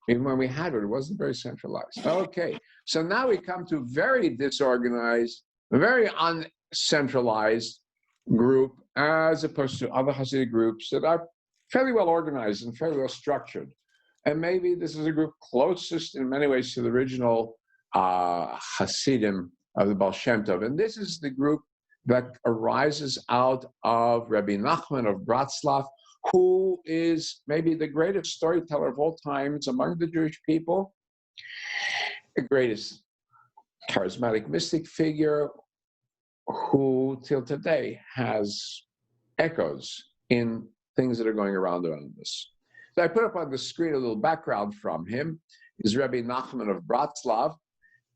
Even when we had it, it wasn't very centralized. Okay, so now we come to very disorganized, very uncentralized group, as opposed to other Hasidic groups that are fairly well organized and fairly well structured. And maybe this is a group closest in many ways to the original Hasidim of the Baal Shem Tov. And this is the group that arises out of Rebbe Nachman of Breslov, who is maybe the greatest storyteller of all times among the Jewish people, the greatest charismatic mystic figure, who till today has echoes in things that are going around us. So I put up on the screen a little background from him. He's Rebbe Nachman of Breslov,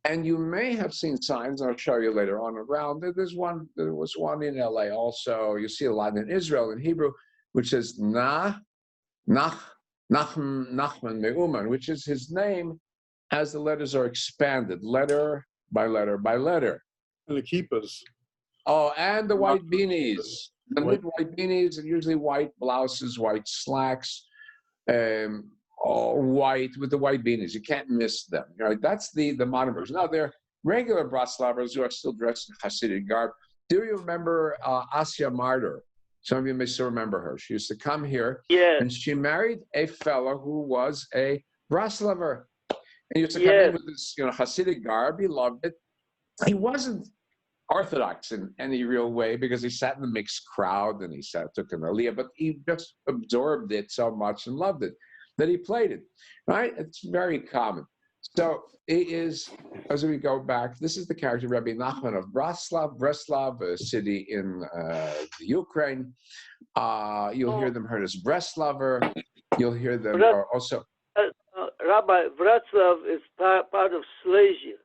and you may have seen signs, I'll show you later on around. There was one in LA also. You see a lot in Israel in Hebrew, which says Nach, Nachm, Nachman Meuman, which is his name as the letters are expanded, letter by letter by letter. And the kippas. Oh, and the white beanies. The white beanies, and usually white blouses, white slacks, white with the white beanies. You can't miss them. Right? That's the modern version. Now, they're regular Braslavers who are still dressed in Hasidic garb. Do you remember Asya Martyr? Some of you may still remember her. She used to come here, and she married a fellow who was a Braslaver. And he used to come in with this, Hasidic garb. He loved it. He wasn't Orthodox in any real way because he sat in the mixed crowd and he took an aliyah, but he just absorbed it so much and loved it that he played it, right? It's very common. So it is, as we go back, this is the character Rebbe Nachman of Breslav, a city in the Ukraine. You'll hear them heard as Breslaver. You'll hear them also. Rabbi, Breslav is part of Silesia.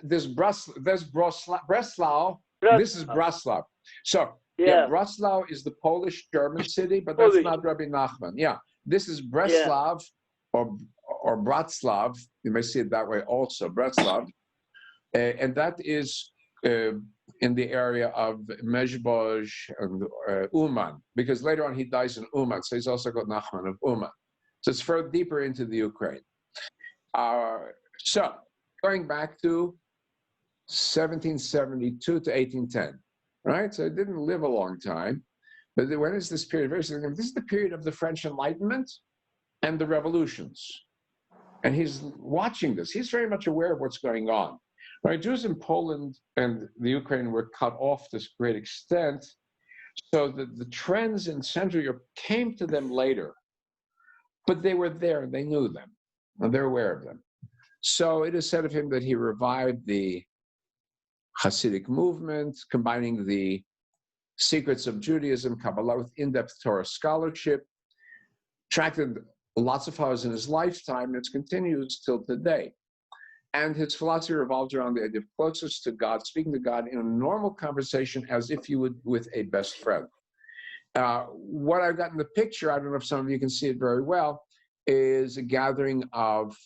There's Breslav. This is Braslav. So Braslav is the Polish-German city, but that's not Rebbe Nachman. Yeah, this is Breslav or Braslav. You may see it that way also, Breslav, and that is in the area of Mezhbozh and Uman, because later on he dies in Uman, so he's also called Nachman of Uman. So it's further deeper into the Ukraine. So going back to 1772 to 1810, right? So it didn't live a long time. But when is this period? This is the period of the French Enlightenment and the revolutions. And he's watching this. He's very much aware of what's going on. Right? Jews in Poland and the Ukraine were cut off to a great extent. So the trends in Central Europe came to them later. But they were there and they knew them. And they're aware of them. So it is said of him that he revived the Hasidic movement, combining the secrets of Judaism, Kabbalah, with in-depth Torah scholarship, attracted lots of followers in his lifetime, and it continues till today. And his philosophy revolves around the idea of closest to God, speaking to God in a normal conversation as if you would with a best friend. What I've got in the picture, I don't know if some of you can see it very well, is a gathering of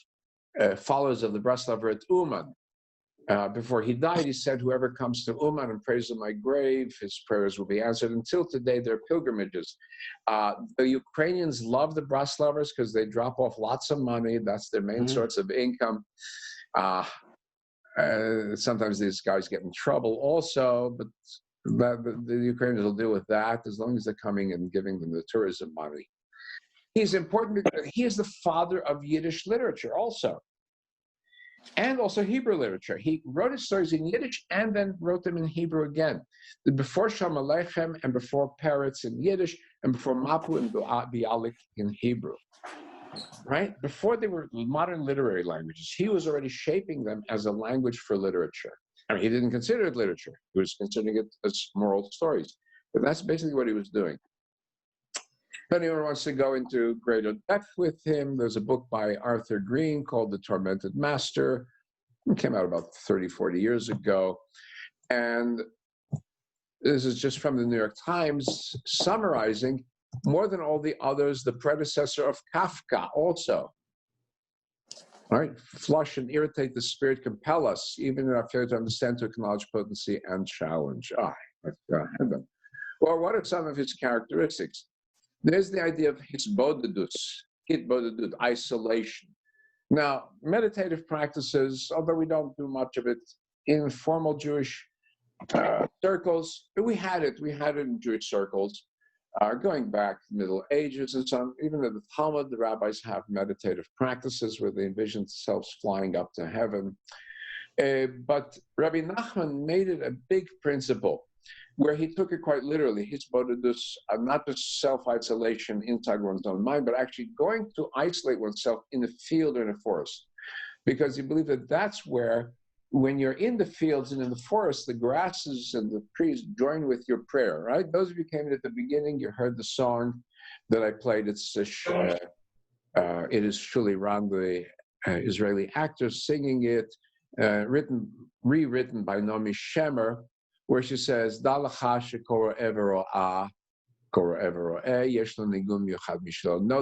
followers of the Braslaver at Uman. Before he died, he said, whoever comes to Uman and prays in my grave, his prayers will be answered. Until today, they're pilgrimages. The Ukrainians love the Braslavers because they drop off lots of money. That's their main source of income. Sometimes these guys get in trouble also, but the Ukrainians will deal with that as long as they're coming and giving them the tourism money. He's important because he is the father of Yiddish literature also. And also Hebrew literature. He wrote his stories in Yiddish and then wrote them in Hebrew again. Before Shalom Aleichem and before Peretz in Yiddish and before Mapu and Bialik in Hebrew. Right? Before they were modern literary languages, he was already shaping them as a language for literature. I mean, he didn't consider it literature. He was considering it as moral stories. But that's basically what he was doing. If anyone wants to go into greater depth with him, there's a book by Arthur Green called The Tormented Master. It came out about 30, 40 years ago. And this is just from the New York Times, summarizing, more than all the others, the predecessor of Kafka also. All right? Flush and irritate the spirit, compel us, even in our failure to understand, to acknowledge potency and challenge. Well, what are some of his characteristics? There's the idea of hisbodedus. hitbodedut, isolation. Now, meditative practices, although we don't do much of it in formal Jewish circles, but we had it in Jewish circles, going back to the Middle Ages and so on. Even in the Talmud, the rabbis have meditative practices where they envision themselves flying up to heaven. But Rebbe Nachman made it a big principle where he took it quite literally. His bodhidus, not just self-isolation inside one's own mind, but actually going to isolate oneself in a field or in a forest. Because he believed that that's where, when you're in the fields and in the forest, the grasses and the trees join with your prayer, right? Those of you who came in at the beginning, you heard the song that I played. It is Shuli Ran, the Israeli actor, singing it, rewritten by Naomi Shemer, where she says, know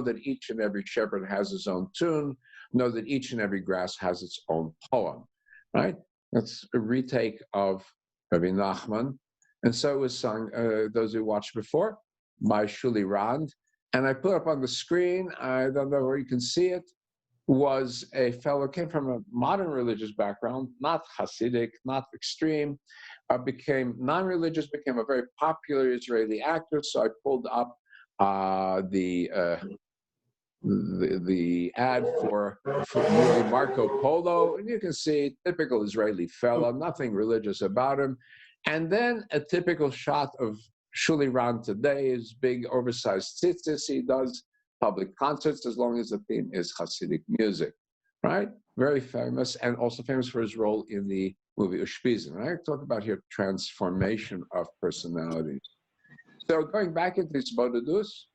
that each and every shepherd has his own tune, know that each and every grass has its own poem, right? That's a retake of Rebbe Nachman. And so it was sung, those who watched before, by Shuli Rand. And I put up on the screen, I don't know where you can see it, was a fellow, came from a modern religious background, not Hasidic, not extreme, became non-religious, became a very popular Israeli actor. So I pulled up the ad for movie Marco Polo, and you can see typical Israeli fellow, nothing religious about him. And then a typical shot of Shuli Ran today, his big oversized tzitzis. He does public concerts as long as the theme is Hasidic music, right? Very famous, and also famous for his role in the movie Ushpizin, right? Talk about here transformation of personalities. So going back into this bodhidus,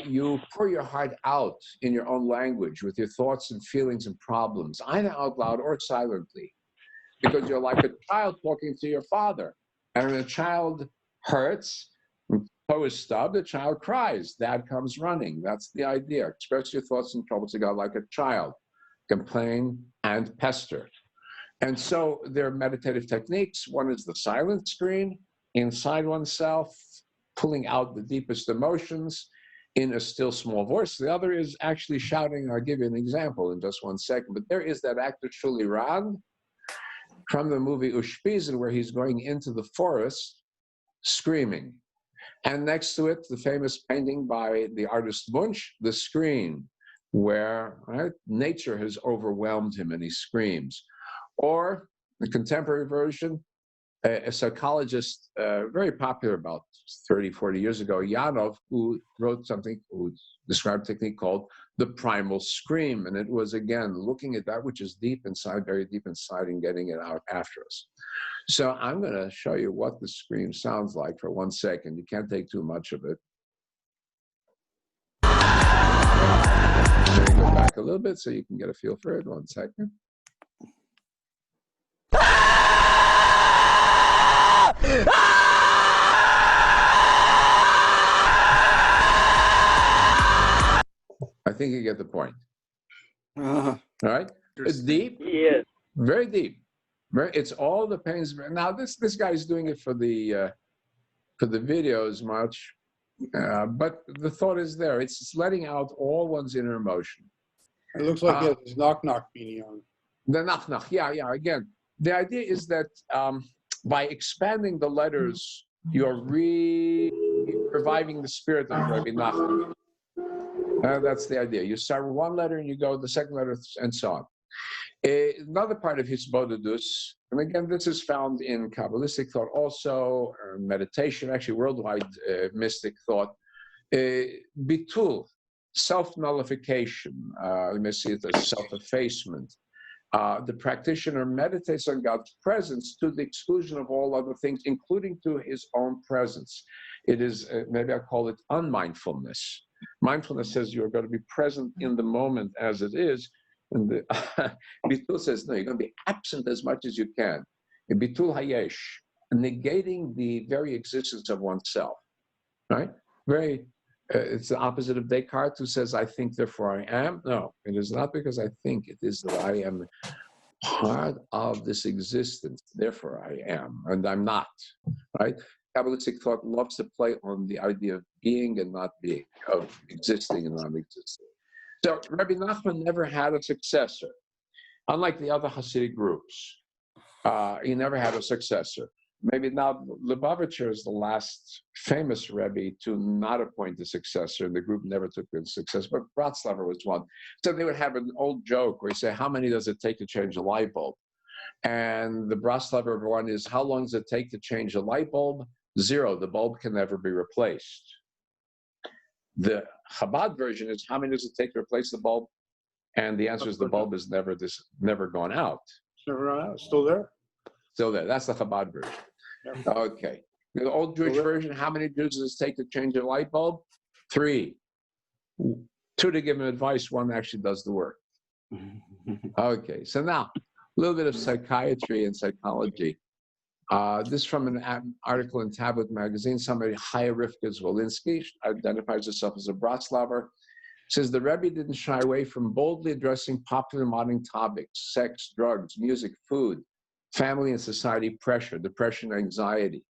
you pour your heart out in your own language with your thoughts and feelings and problems, either out loud or silently, because you're like a child talking to your father. And when a child hurts, toe is stubbed, the child cries, dad comes running. That's the idea. Express your thoughts and troubles to God like a child, complain and pester. And so there are meditative techniques. One is the silent screen, inside oneself, pulling out the deepest emotions in a still small voice. The other is actually shouting. I'll give you an example in just 1 second. But there is that actor Shuli Rand from the movie Ushpizin, where he's going into the forest screaming. And next to it, the famous painting by the artist Munch, The Scream, where nature has overwhelmed him and he screams. Or the contemporary version, a psychologist very popular about 30, 40 years ago, Yanov, who wrote something, who described a technique called the primal scream. And it was, again, looking at that which is deep inside, very deep inside, and getting it out after us. So I'm going to show you what the scream sounds like for 1 second. You can't take too much of it. I'm going to go back a little bit so you can get a feel for it. 1 second. I think you get the point. All right? It's deep. Yes. Very deep. It's all the pains. Now this guy's doing it for the videos much, but the thought is there. It's letting out all one's inner emotion. It looks like he has his Nach beanie on. The Nach, yeah. Again, the idea is that by expanding the letters, you're reviving the spirit of Rebbe Nachman. That's the idea. You start with one letter and you go the second letter and so on. Another part of his bodhidus, and again, this is found in Kabbalistic thought also, meditation, actually worldwide mystic thought, bitul, self-nullification, you may see it as self-effacement. The practitioner meditates on God's presence to the exclusion of all other things, including to his own presence. It is, maybe I call it unmindfulness. Mindfulness says you're going to be present in the moment as it is. And the Bitul says, no, you're going to be absent as much as you can. Bitul hayesh, negating the very existence of oneself, right? It's the opposite of Descartes, who says, I think, therefore I am. No, it is not because I think. It is that I am part of this existence, therefore I am, and I'm not, right? Kabbalistic thought loves to play on the idea of being and not being, of existing and non-existing. So Rebbe Nachman never had a successor. Unlike the other Hasidic groups, he never had a successor. Maybe now Lubavitcher is the last famous Rebbe to not appoint a successor, and the group never took the successor, but Braslav was one. So they would have an old joke where you say, how many does it take to change a light bulb? And the Braslav one is, how long does it take to change a light bulb? 0, the bulb can never be replaced. The Chabad version is, how many does it take to replace the bulb? And the answer is the bulb is never gone out. It's never run out. It's still there. Still there. That's the Chabad version. Yeah. Okay. The old Jewish version, how many Jews does it take to change a light bulb? 3. 2 to give him advice, 1 actually does the work. Okay, so now, a little bit of psychiatry and psychology. This from an article in Tablet magazine. Somebody, Chaya Rivka Zwolinsky, identifies herself as a Braslaver, says the Rebbe didn't shy away from boldly addressing popular modern topics: sex, drugs, music, food, family and society pressure, depression, anxiety,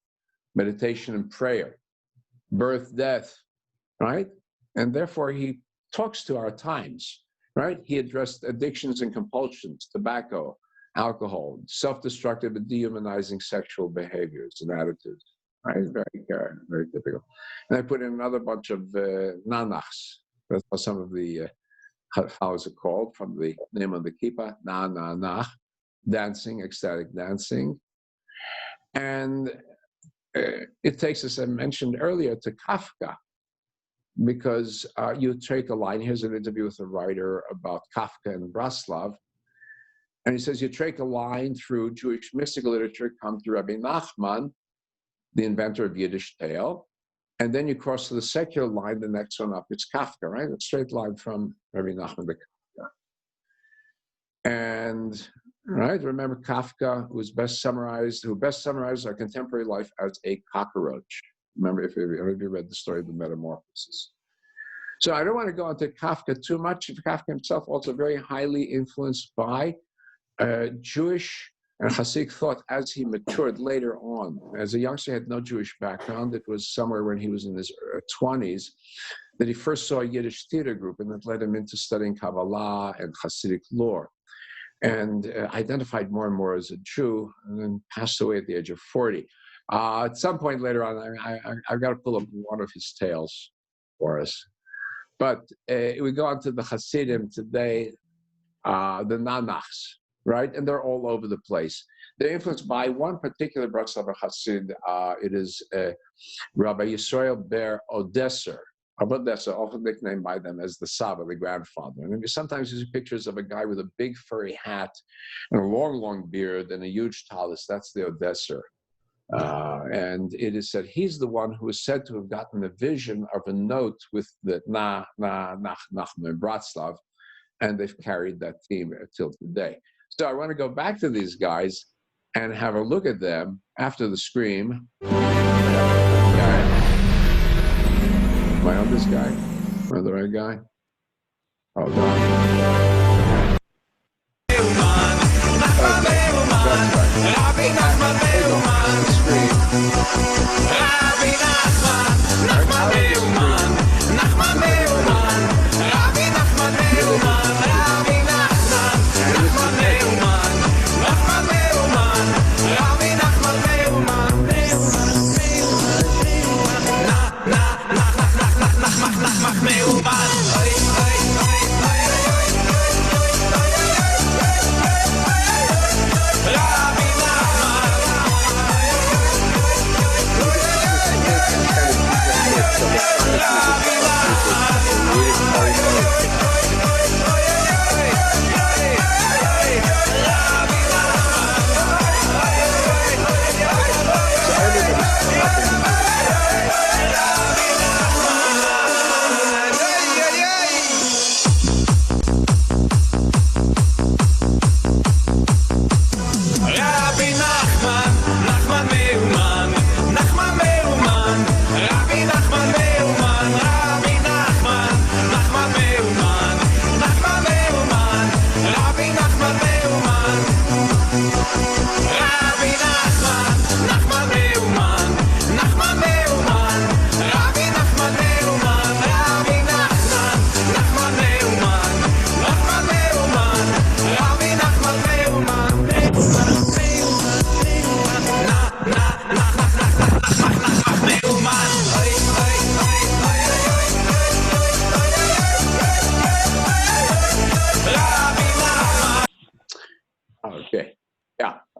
meditation and prayer, birth, death, right? And therefore he talks to our times, right? He addressed addictions and compulsions, tobacco, alcohol, self-destructive and dehumanizing sexual behaviors and attitudes, right? Very typical. And I put in another bunch of nanachs. That's what some of the followers are called, from the name of the kippah, Nach, dancing, ecstatic dancing. And it takes us, I mentioned earlier, to Kafka, because you take a line. Here's an interview with a writer about Kafka and Braslav. And he says, you take a line through Jewish mystical literature, come to Rebbe Nachman, the inventor of Yiddish tale, and then you cross to the secular line, the next one up, it's Kafka, right? A straight line from Rebbe Nachman to Kafka. And, right, remember Kafka, who best summarized our contemporary life as a cockroach. Remember, if you read the story of the Metamorphosis. So I don't want to go into Kafka too much. Kafka himself also very highly influenced by Jewish and Hasidic thought as he matured later on. As a youngster, he had no Jewish background. It was somewhere when he was in his 20s that he first saw a Yiddish theater group, and that led him into studying Kabbalah and Hasidic lore, and identified more and more as a Jew, and then passed away at the age of 40. At some point later on, I've got to pull up one of his tales for us. But we go on to the Hasidim today, the Nanachs, right? And they're all over the place. They're influenced by one particular Braslav Hasid. It is Rabbi Yisrael Ber Odesser, often nicknamed by them as the Saba, the grandfather. And sometimes you see pictures of a guy with a big furry hat and a long, long beard and a huge tallis. That's the Odesser. And it is said he's the one who is said to have gotten a vision of a note with the Nach, Nachm and Braslav, and they've carried that theme till today. So I want to go back to these guys and have a look at them after the scream. Am I on this guy? Am I the right guy? Oh, God. Rebbe Nachman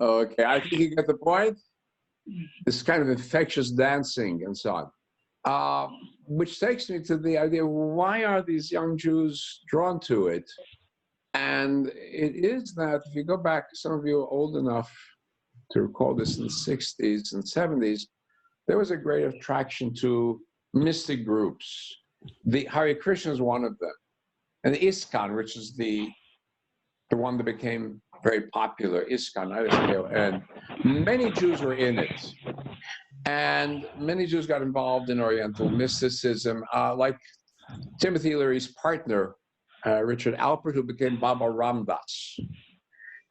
Okay, I think you get the point. This kind of infectious dancing and so on. Which takes me to the idea, why are these young Jews drawn to it? And it is that if you go back, some of you are old enough to recall this in the 60s and 70s, there was a great attraction to mystic groups. The Hare Krishna is one of them. And the ISKCON, which is the one that became very popular, ISKCON, and many Jews were in it. And many Jews got involved in Oriental mysticism, like Timothy Leary's partner, Richard Alpert, who became Baba Ramdas.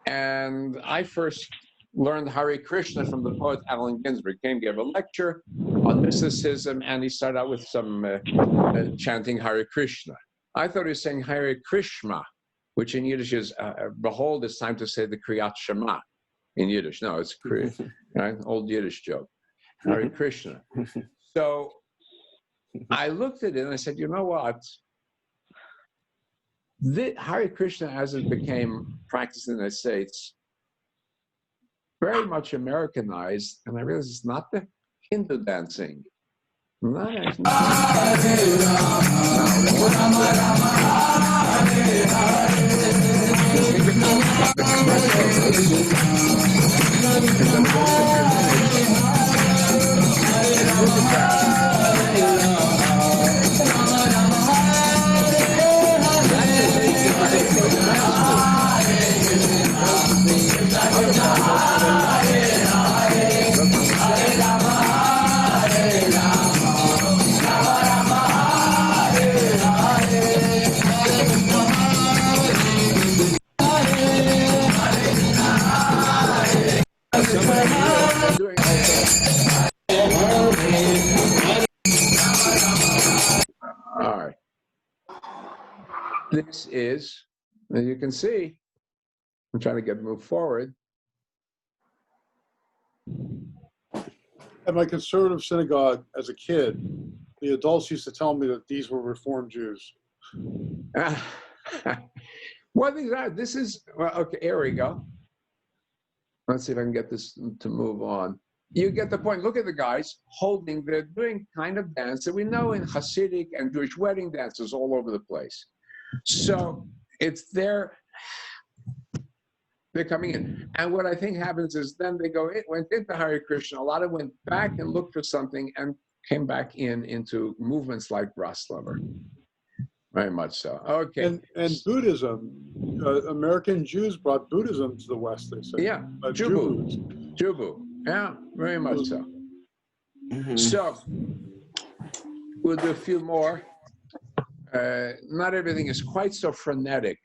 And I first learned Hare Krishna from the poet Allen Ginsberg. He came, gave a lecture on mysticism, and he started out with some chanting Hare Krishna. I thought he was saying Hare Krishna, which in Yiddish is, behold, it's time to say the Kriyat Shema in Yiddish. No, it's right? Old Yiddish joke. Hare Krishna. So I looked at it and I said, you know what? The Hare Krishna, as it became practiced in the United States, very much Americanized, and I realized it's not the Hindu dancing. Not actually. All right. This is, as you can see, I'm trying to move forward. At my conservative synagogue as a kid, the adults used to tell me that these were Reformed Jews. What these are, this is, well, okay, here we go. Let's see if I can get this to move on. You get the point. Look at the guys holding, they're doing kind of dance that we know in Hasidic and Jewish wedding dances all over the place. So it's they're coming in. And what I think happens is then they went into Hare Krishna. A lot of went back and looked for something and came back into movements like Braslav. Very much so. Okay. And Buddhism, American Jews brought Buddhism to the West, they say. Yeah, Jubu. Yeah, very much so. Mm-hmm. So we'll do a few more. Not everything is quite so frenetic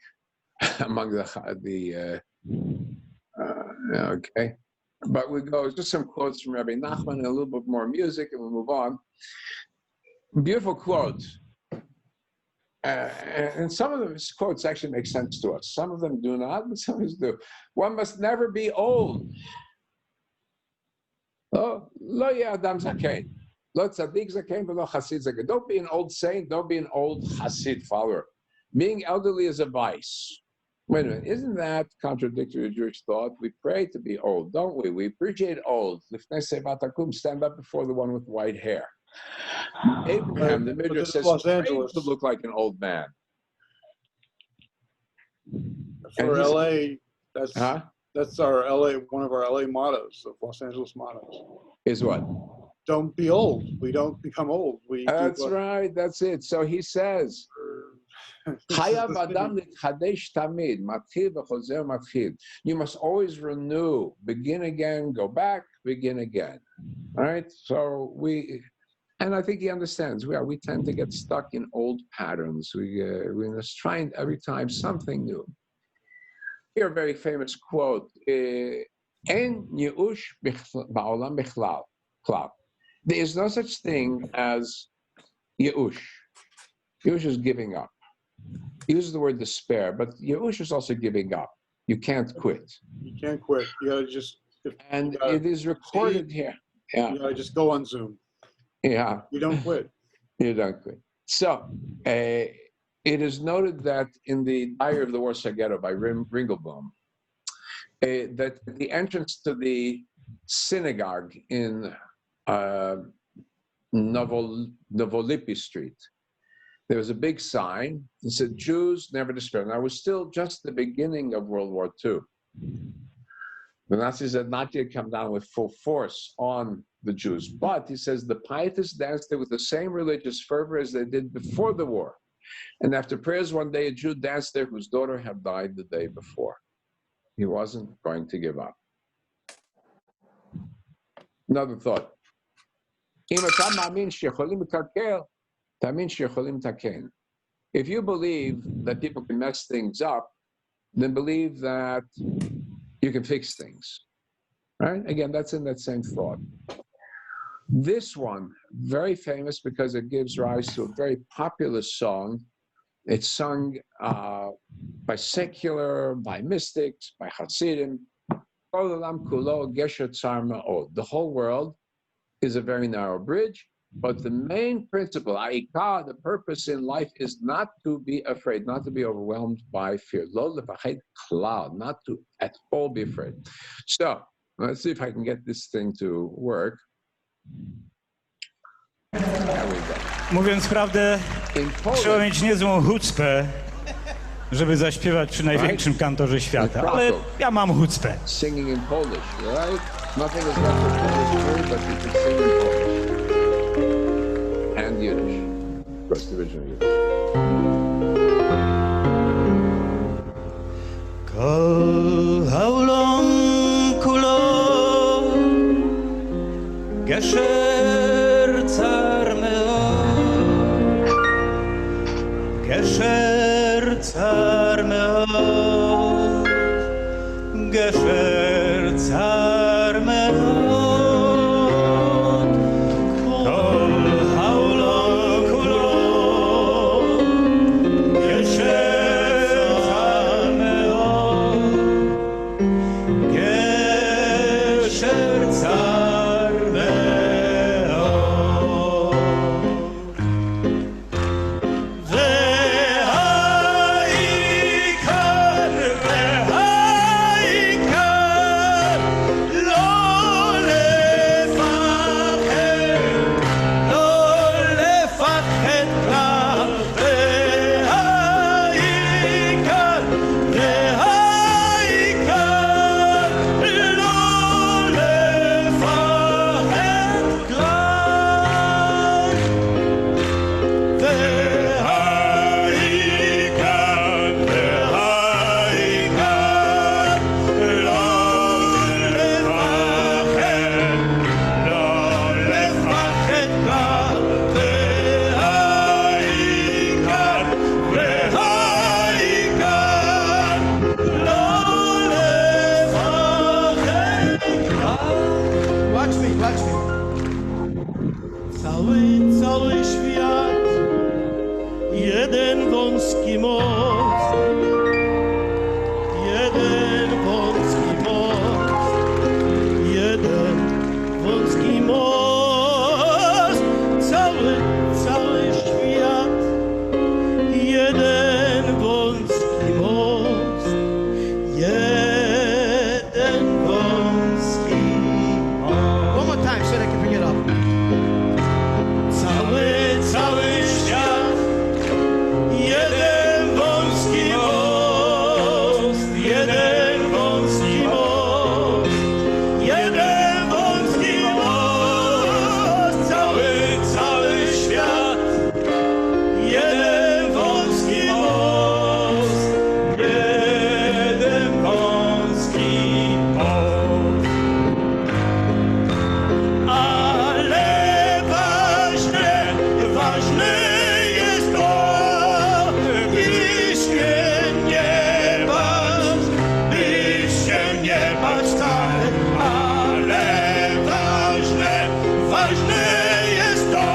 among okay. But we go, just some quotes from Rebbe Nachman and a little bit more music, and we'll move on. Beautiful quotes. And some of those quotes actually make sense to us. Some of them do not, but some of them do. One must never be old. Lo adam zaken. Lo tzaddik zaken v'lo chasid zaken. Don't be an old saint. Don't be an old Hasid follower. Being elderly is a vice. Wait a minute. Isn't that contradictory to Jewish thought? We pray to be old, don't we? We appreciate old. Stand up before the one with white hair. Abraham, the Midrash says, to look like an old man. For LA, that's our LA, one of our LA mottos, of Los Angeles mottos. Is what? Don't be old. We don't become old. That's right. That's it. So he says, you must always renew, begin again, go back, begin again. All right? So and I think he understands. We tend to get stuck in old patterns. We must try every time something new. Here, a very famous quote: "En yush ba'olam bichlal." There is no such thing as yush. Yush is giving up. He uses the word despair, but yush is also giving up. You can't quit. You can't quit. You gotta just. And it is recorded here. Yeah. You gotta just go on Zoom. Yeah. You don't quit. You don't quit. So, it is noted that in the Diary of the Warsaw Ghetto by Ringelbaum, that the entrance to the synagogue in Novolipy Street, there was a big sign that said, Jews never despair. Now, it was still just the beginning of World War II. The Nazis had not yet come down with full force on the Jews. But he says the pietists danced there with the same religious fervor as they did before the war. And after prayers one day, a Jew danced there whose daughter had died the day before. He wasn't going to give up. Another thought. If you believe that people can mess things up, then believe that you can fix things, right? Again, that's in that same thought. This one, very famous because it gives rise to a very popular song. It's sung by secular, by mystics, by Hasidim. The whole world is a very narrow bridge, but the main principle, the purpose in life is not to be afraid, not to be overwhelmed by fear. Not to at all be afraid. So, let's see if I can get this thing to work. There we go. Mówiąc prawdę, trzeba mieć niezłą chucpę, żeby zaśpiewać przy największym kantorze świata, ale ja mam chucpę. Singing in Polish, right? Nothing is left of Polish word, but you can sing in Polish. And Yiddish. Of course, the original Yiddish. Kol haulom kulo gesher tzar meod gesher tzar meod gesher tzar meod kol haulom kulo gesher tzar meod gesher tzar meod והעיקר לא לפחד כלל והעיקר לא לפחד כלל Watch me, watch me. Cały świat, jeden wąski most, jeden wąski most, jeden wąski most. Cały świat, jeden wąski most, jeden wąski most. One more time so that I can bring it up. Cały świat, jeden wąski most, jeden wąski most, jeden wąski most. Cały świat, jeden wąski most, jeden wąski most. Ale ważne jest to, byś się nie bać wcale. Ale ważne jest to,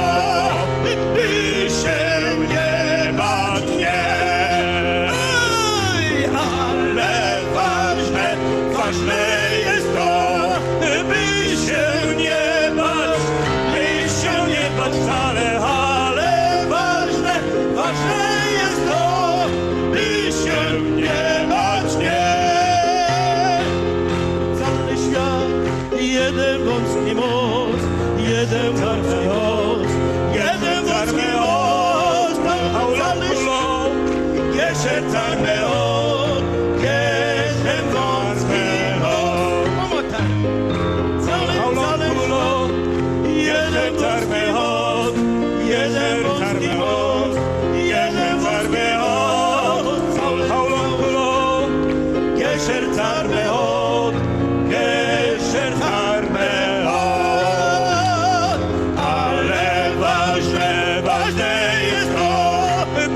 byś się nie bać, nie. Ale ważne jest to, byś się nie bać wcale. Ale ważne jest to, by się nie bać, nie. גשר צר מאוד, גשר וונס מאוד. One more time. העולם כולו, גשר צר מאוד, גשר צר מאוד, גשר צר מאוד. העולם כולו, גשר צר מאוד, גשר צר מאוד. Ale ważne, ważne jest to,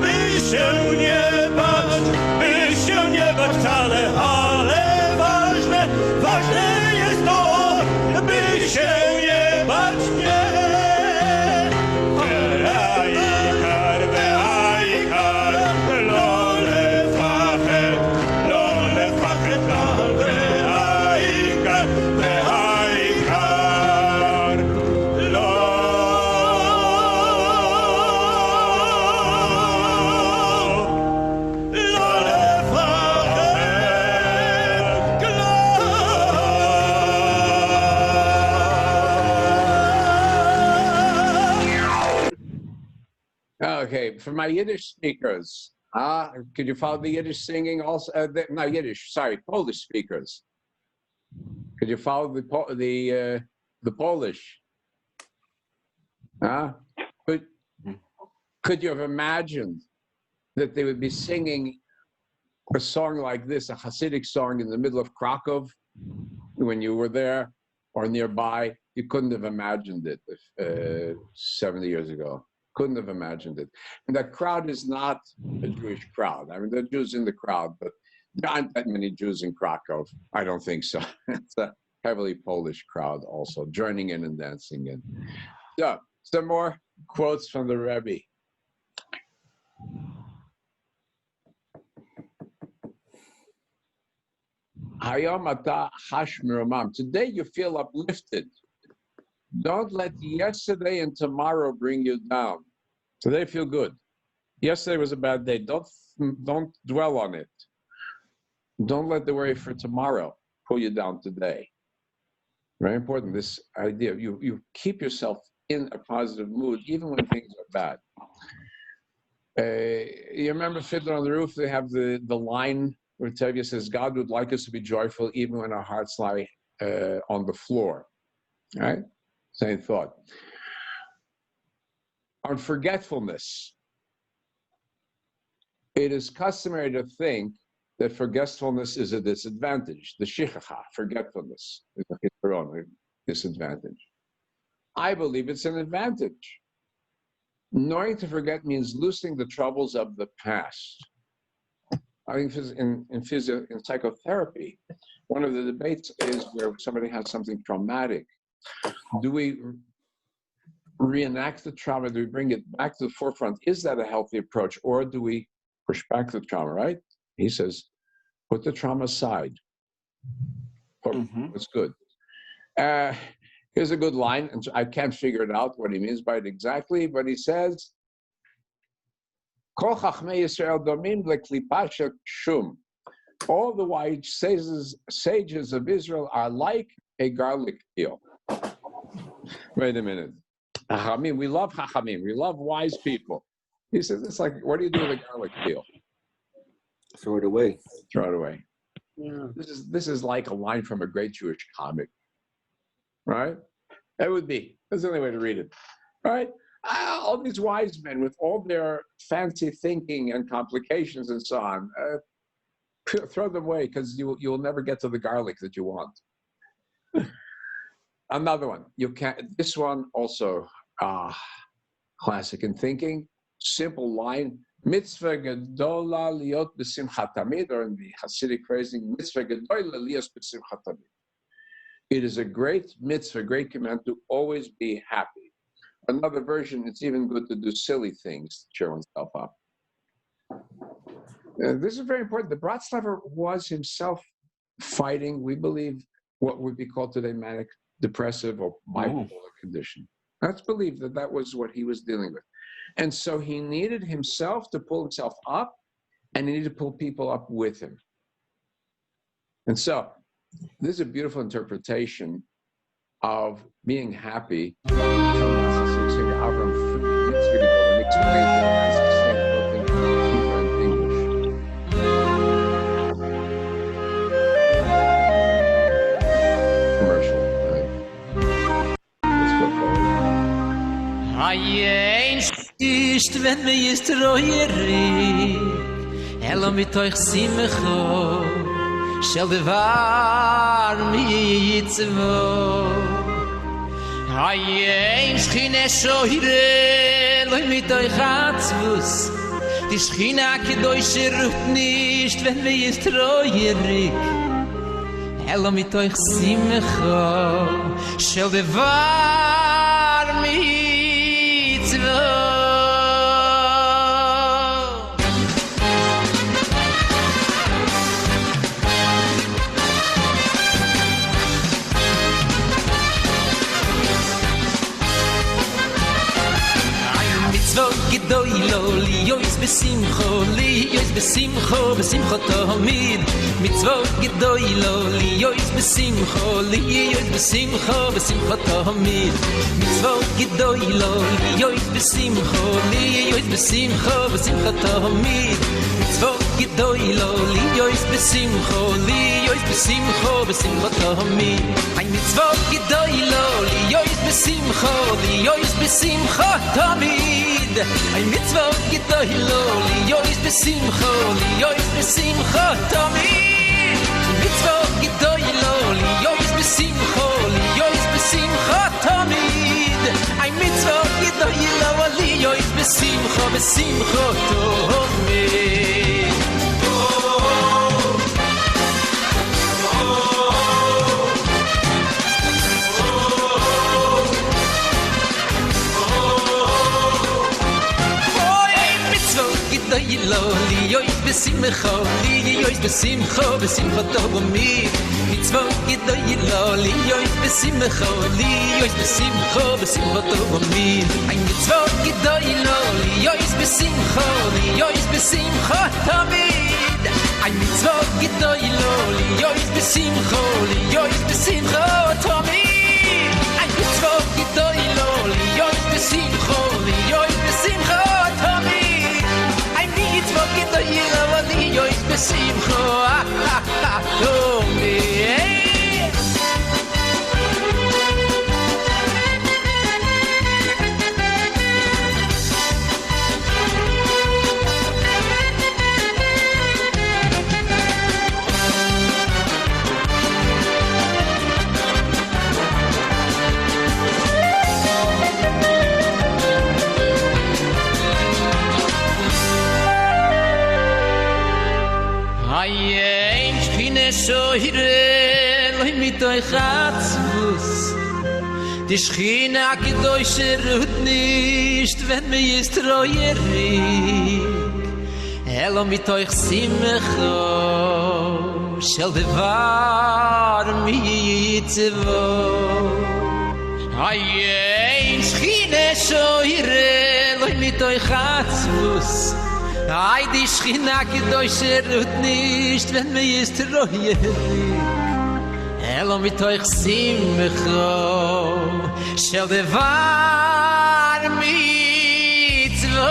by się nie bać wcale, ale ważne, ważne jest to, by się nie bać, nie. Ve'aikar, lo lefachet, kal ve'aikar, ve'aikar, lo. Okay, for my Yiddish speakers, could you follow the Yiddish singing also? No, Yiddish, sorry, Polish speakers. Could you follow the Polish? Could you have imagined that they would be singing a song like this, a Hasidic song in the middle of Krakow when you were there or nearby? You couldn't have imagined it 70 years ago. Couldn't have imagined it. And that crowd is not a Jewish crowd. I mean, there are Jews in the crowd, but there aren't that many Jews in Krakow. I don't think so. It's a heavily Polish crowd also, joining in and dancing in. So, some more quotes from the Rebbe. Today you feel uplifted. Don't let yesterday and tomorrow bring you down. Today feel good. Yesterday was a bad day. Don't dwell on it. Don't let the worry for tomorrow pull you down today. Very important, this idea. You keep yourself in a positive mood even when things are bad. You remember Fiddler on the Roof? They have the line where Tevye says, God would like us to be joyful even when our hearts lie on the floor. Right? Same thought. On forgetfulness, it is customary to think that forgetfulness is a disadvantage. The shichacha, forgetfulness, is a disadvantage. I believe it's an advantage. Knowing to forget means losing the troubles of the past. I think in psychotherapy, one of the debates is where somebody has something traumatic. Do we reenact the trauma? Do we bring it back to the forefront? Is that a healthy approach? Or do we push back the trauma, right? He says, put the trauma aside. That's good. Here's a good line, and I can't figure it out what he means by it exactly, but he says, all the wise sages of Israel are like a garlic peel. Wait a minute. Chachamim, we love Chachamim. We love wise people. He says, it's like, what do you do with a garlic peel? Throw it away. Throw it away. Yeah. This is like a line from a great Jewish comic. Right? That would be. That's the only way to read it. Right? All these wise men with all their fancy thinking and complications and so on, throw them away because you'll never get to the garlic that you want. Another one. You can't. This one also classic in thinking. Simple line. Mitzvah gedola liot b'simchat tamid, or in the Hasidic phrasing, mitzvah gedola liot b'simchat tamid. It is a great mitzvah, great command to always be happy. Another version, it's even good to do silly things to cheer oneself up. This is very important. The Braslav was himself fighting, we believe, what would be called today manic depressive or bipolar condition. Let's believe that that was what he was dealing with. And so he needed himself to pull himself up, and he needed to pull people up with him. And so this is a beautiful interpretation of being happy. nicht, wenn mir ist treuerig. Elo mit euch simcho, shel devar mitzvo. Haye schine shoire, loy mit euch atzvus. Die Schine kedoische ruht nicht, wenn mir ist treuerig. Elo mit euch simcho, shel devar mitzvo. Gedoilo li yois besimcho besimcho tamid mitzvot gedoilo li yois besimcho besimcho tamid mitzvot gedoilo li yois besimcho besimcho tamid mitzvot gedoilo li yois besimcho besimcho tamid ein mitzvot gedoilo li yois besimcho tamid ein mitzvot gedoilo li yois besimcho tamid mitzvot gedoilo li yois besimcho tamid ein mitzvot gedoilo li yois besimcho tamid. Li yois besimcho tamid mitzvot gedoilo li yois besimcho tamid ein mitzvot gedoilo li yois besimcho tamid ein mitzvot gedoilo li yois besimcho tamid ein mitzvot gedoilo li yois besimcho tamid mitzvot gedoilo li yois besimcho tamid. Shoire mit euch atzvus die Schine kedoische ruht nicht wenn mir ist treuerig Elo mit euch simcho shel devar mitzvo haye Schine shoire mit euch atzvus Ay, die Schina kedoische ruht nicht, wenn mir ist treuerig. Elo mit euch simcho, shel devar mitzvo.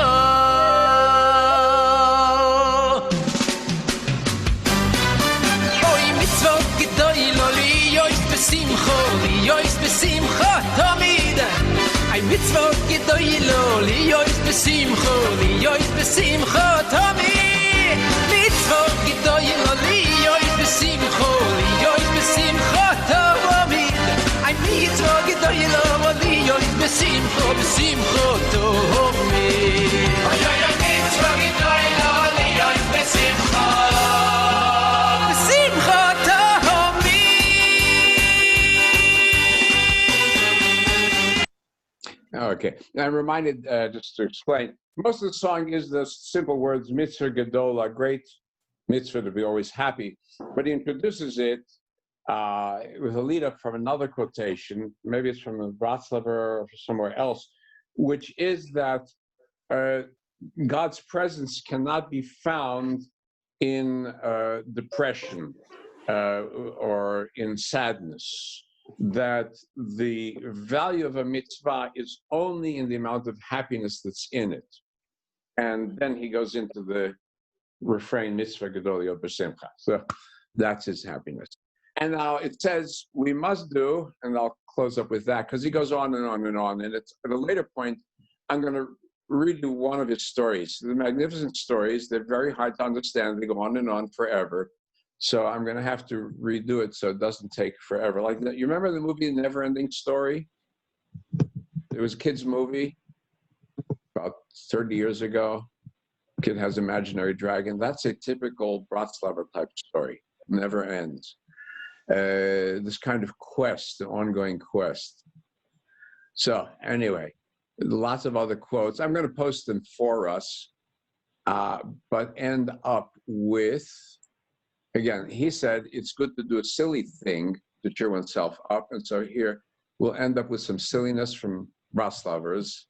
Oy, mitzvot gedoilo li yois besimcho tamid. Ein mitzvot gedoilo li yois besimcho tamid mitzvot gedoilo li yois besimcho tamid ein mitzvot gedoilo li yois besimcho tamid ay mitzvot gedoilo li yois besimcho Okay, I'm reminded, just to explain, most of the song is the simple words, mitzvah gedola, great mitzvah to be always happy, but he introduces it with a lead up from another quotation, maybe it's from the Braslav or somewhere else, which is that God's presence cannot be found in depression or in sadness. That the value of a mitzvah is only in the amount of happiness that's in it. And then he goes into the refrain, mitzvah gedolio b'simcha. So that's his happiness. And now it says we must do, and I'll close up with that, because he goes on and on and on. And it's at a later point, I'm going to redo one of his stories. The magnificent stories, they're very hard to understand. They go on forever. So I'm going to have to redo it so it doesn't take forever. Like that. You remember the movie Never Ending Story? It was a kid's movie about 30 years ago. Kid has imaginary dragon. That's a typical Braslav type story. Never ends. This kind of quest, an ongoing quest. So anyway, lots of other quotes. I'm going to post them for us, but end up with, again, he said it's good to do a silly thing to cheer oneself up. And so here we'll end up with some silliness from Braslavers.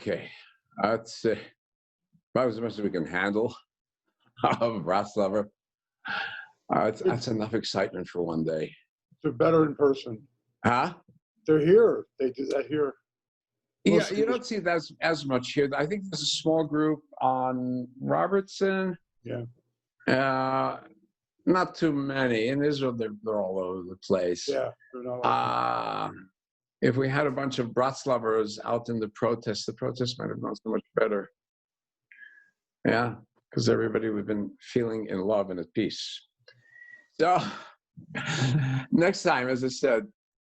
Okay, that's about as much as we can handle of Braslav. That's enough excitement for one day. They're better in person. Huh? They're here. They do that here. Yeah, you don't see that as much here. I think there's a small group on Robertson. Yeah. Not too many. In Israel, they're all over the place. Yeah. They're not if we had a bunch of Braslavers out in the protest might have gone so much better. Yeah, because everybody would have been feeling in love and at peace. So next time, as I said,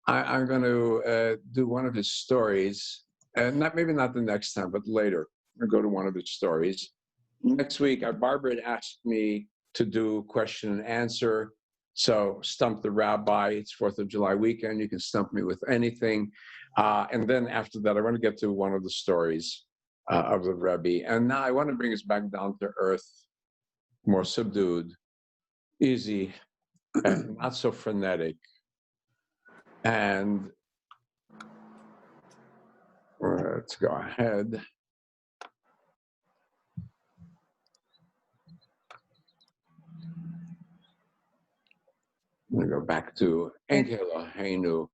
I'm going to do one of his stories, and maybe not the next time, but later. I'll go to one of his stories. Next week, Barbara had asked me to do question and answer. So stump the rabbi. It's 4th of July weekend. You can stump me with anything. And then after that, I want to get to one of the stories of the Rebbe. And now I want to bring us back down to earth, more subdued, easy, and not so frenetic. And let's go ahead. I'm going to go back to Enkel Eloheinu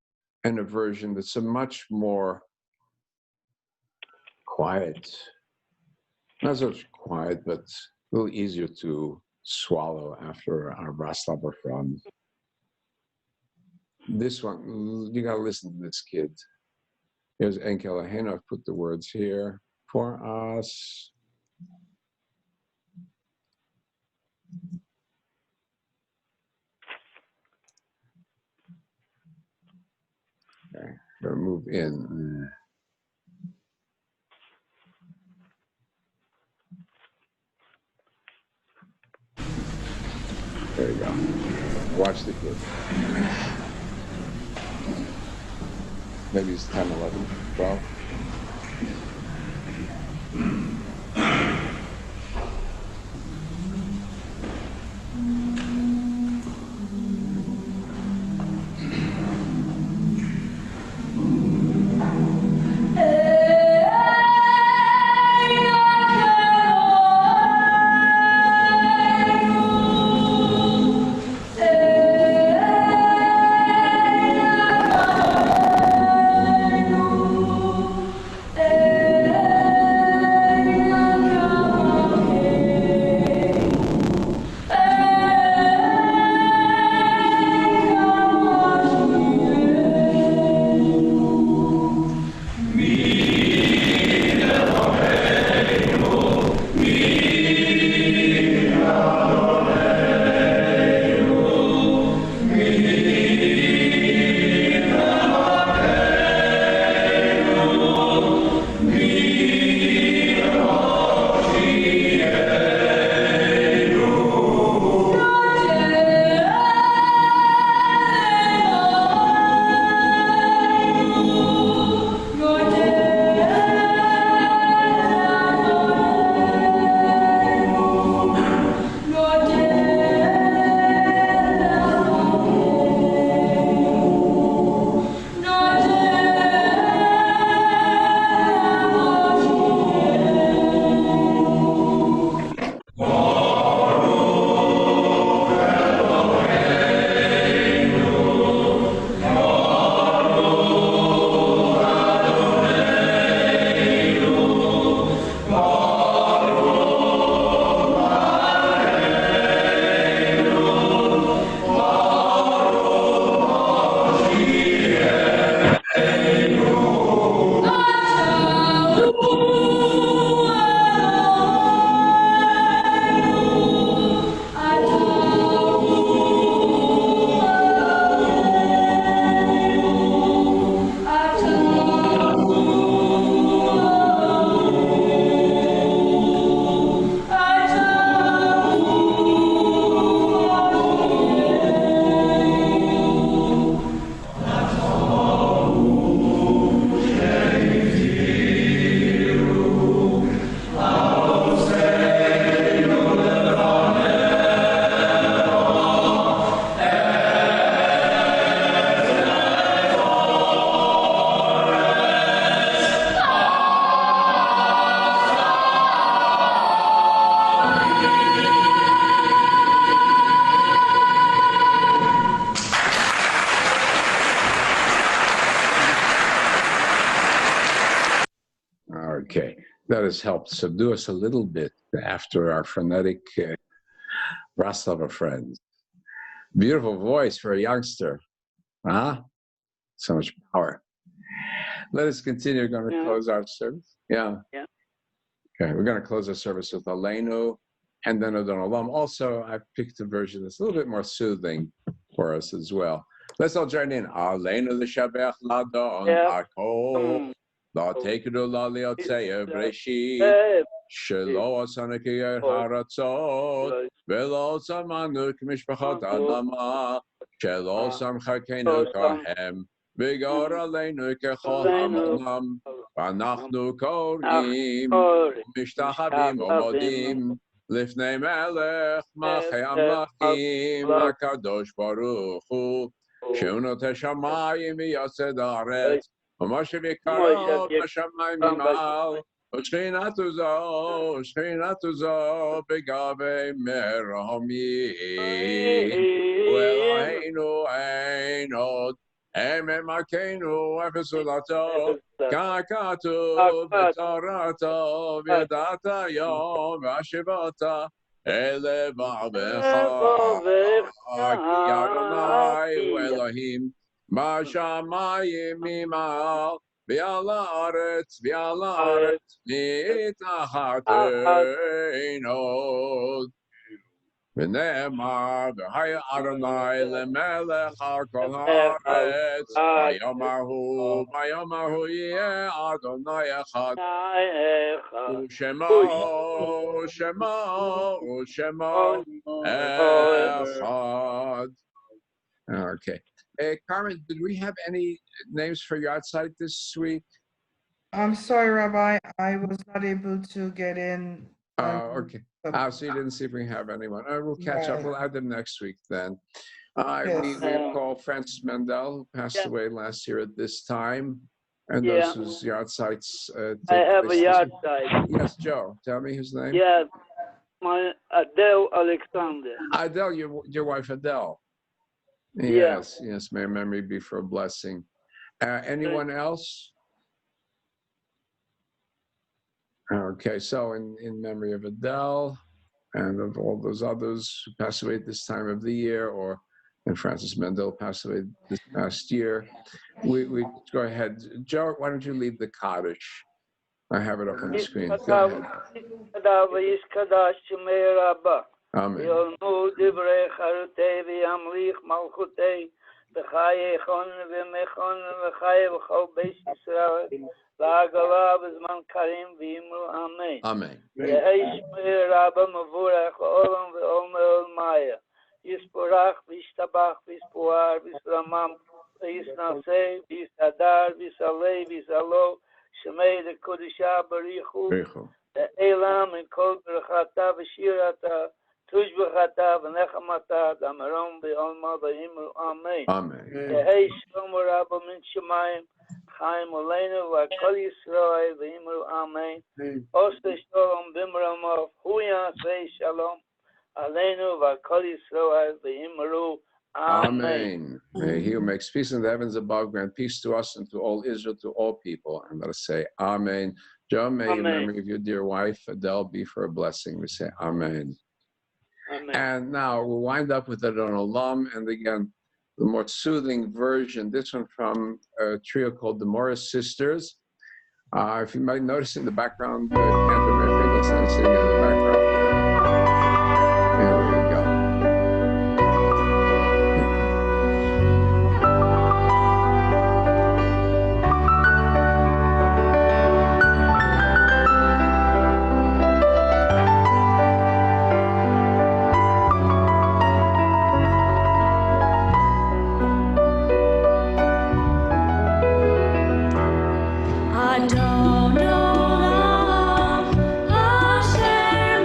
and a version that's a much more quiet, not so quiet, but a little easier to swallow after our Braslav from. This one, you got to listen to this kid. Here's Enkel Eloheinu. I've put the words here for us. Okay, gotta move in. There you go. Watch the kid. Maybe it's 10, 11, 12. that has helped subdue us a little bit after our frenetic Braslav friends. Beautiful voice for a youngster. Huh? So much power. Let us continue. We're going to close our service. Yeah. Okay, we're going to close our service with Aleinu and then Adon Olam. Also, I picked a version that's a little bit more soothing for us as well. Let's all join in. Aleinu l'shabech l'adon hakol la'tekedu la'liotzeya breshit shelo asanu k'yer haratzot velo samanu k'mishpachot adama shelo samchakenu kahem v'gor aleinu k'chol hamonam v'anachnu korim mishtachavim umodim lifnei melech machei amlachim hakadosh baruch hu שהוא נוטה שמיים ויסד הארץ, ומה שבקרוב בשמיים ממעל, ושכינתו זו בגבי מרומי, ואלוהינו אין עוד, הם ממכנו אפס ולטוב, ככתוב בתורתו, וידעת יום והשיבת אלה בעבך, כי אדוני הוא אלוהים בשמיים ממעל, ועל הארץ מתחתנו. ונאמר, והיה אדוני למלך על כל הארץ, ויאמר הוא יהיה אדוני אחד, ושמו אחד. Okay. Carmen, did we have any names for your outside this week? I'm sorry, Rabbi. I was not able to get in. Okay. So you didn't see if we have anyone. We'll catch up. We'll add them next week then. We call Francis Mendel, who passed away last year at this time. And those whose yard sites. I have a yard site. Yes, Joe. Tell me his name. Yeah, my Adele Alexander. Adele, your wife Adele. Yes, may her memory be for a blessing. Anyone else? Okay, so in memory of Adele and of all those others who passed away at this time of the year, and Francis Mendel passed away this past year, we go ahead. Joe, why don't you lead the Kaddish? I have it up on the screen. Go ahead. Amen. והגלה בזמן קרים ואמרו אמן. אמן. יהי שמי רבה מבורך לעולם ועולמי עולמיה. יספורח וישתבח ויספואר ויסרמם ויסנשא ויסהדר ויסעלה ויסעלו שמי לקודשה בריחו. ואלה מכל ברכתה ושירתה תושבחתה ונחמתה דמרום בעולמה ואמרו אמן. אמן. יהי שלום רבה מן שמיים Chaim Oleinu v'Kol Yisrael v'Imru Amen. Oseh Shalom b'Imramov Hu Yaseh Shalom Aleinu v'Kol Yisrael v'Imru Amen. May He who makes peace in the heavens above grant peace to us and to all Israel, to all people. And let us say Amen. Joe, may your memory of your dear wife Adele be for a blessing. We say Amen. Amen. And now we'll wind up with Adon Olam, and again, the more soothing version, this one from a trio called the Morris Sisters. If you might notice in the background, Canterbury Finkelstein sitting in the background. Here we go. I don't know love, Hashem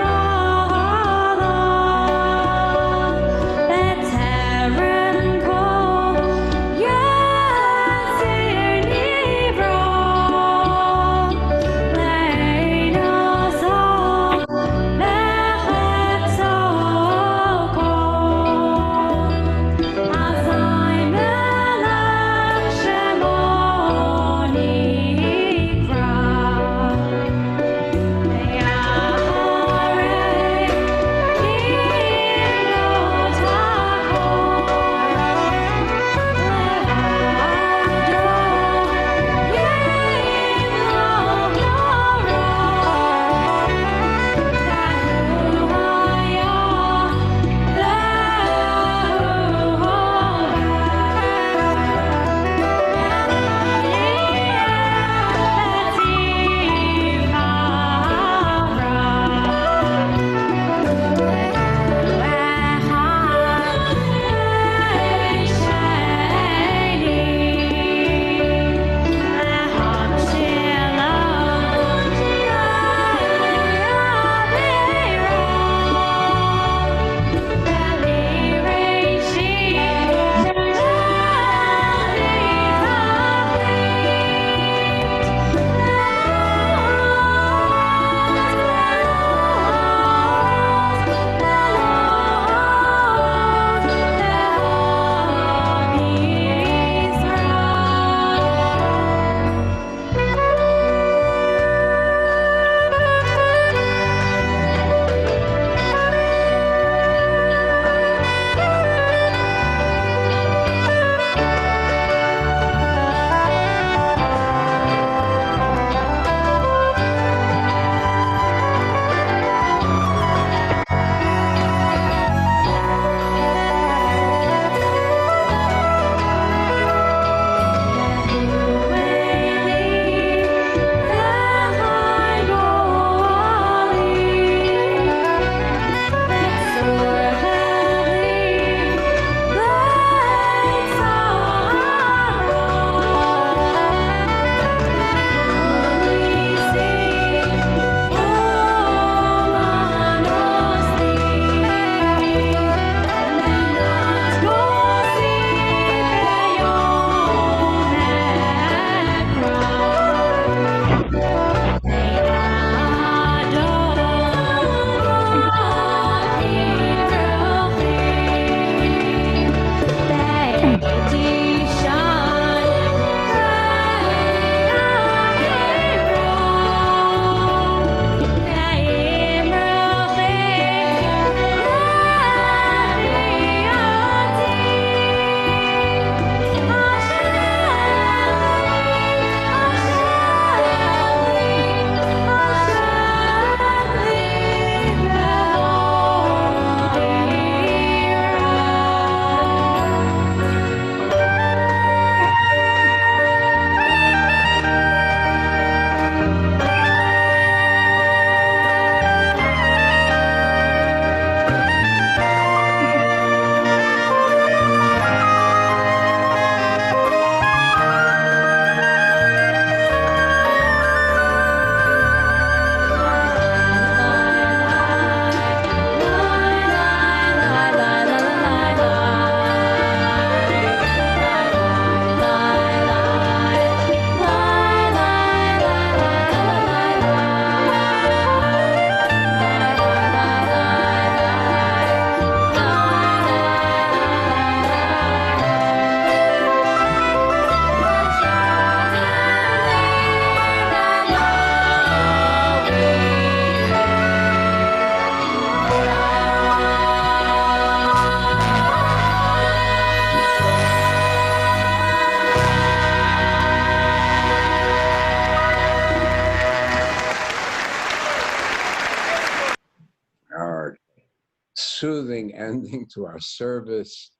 soothing ending to our service.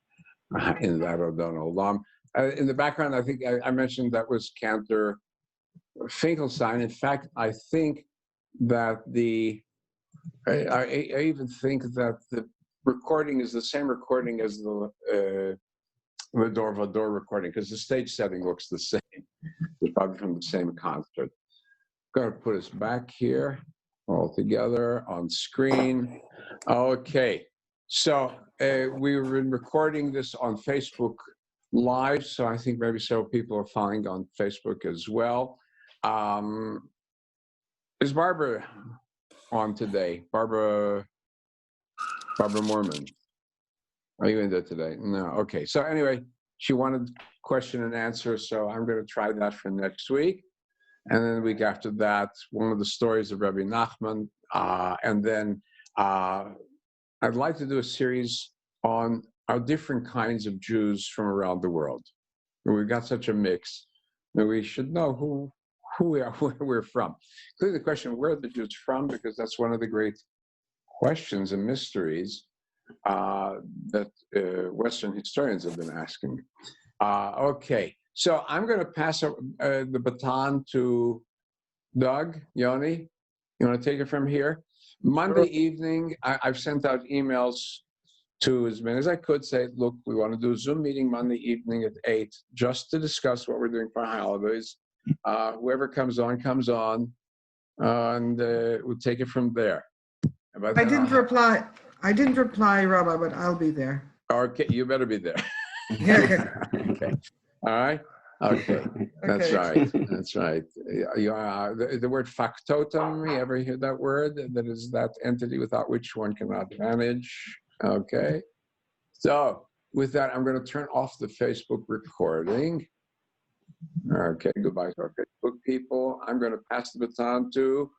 In that Odon Olam. In the background, I think I mentioned that was Cantor Finkelstein. In fact, I think that I even think that the recording is the same recording as the Dor Vador recording, because the stage setting looks the same. It's probably from the same concert. Going to put us back here all together on screen. Okay, so we've been recording this on Facebook Live, so I think maybe several people are following on Facebook as well. Is Barbara on today? Barbara Mormon. Are you in there today? No. Okay. So anyway, she wanted question and answer, so I'm going to try that for next week. And then the week after that, one of the stories of Rebbe Nachman. And then I'd like to do a series on our different kinds of Jews from around the world. We've got such a mix that we should know who we are, where we're from. Including the question, where are the Jews from? Because that's one of the great questions and mysteries that Western historians have been asking. Okay, so I'm going to pass the baton to Doug, Yoni. You want to take it from here? Monday evening, I've sent out emails to as many as I could, say, look, we want to do a Zoom meeting Monday evening at 8, just to discuss what we're doing for holidays. Whoever comes on, and we'll take it from there. I didn't reply, Rabbi, but I'll be there. Okay, you better be there. Yeah. Okay. All right. Okay. That's right. That's right. The word factotum, you ever hear that word? That is that entity without which one cannot manage. Okay. So with that, I'm going to turn off the Facebook recording. Okay. Goodbye to our Facebook people. I'm going to pass the baton to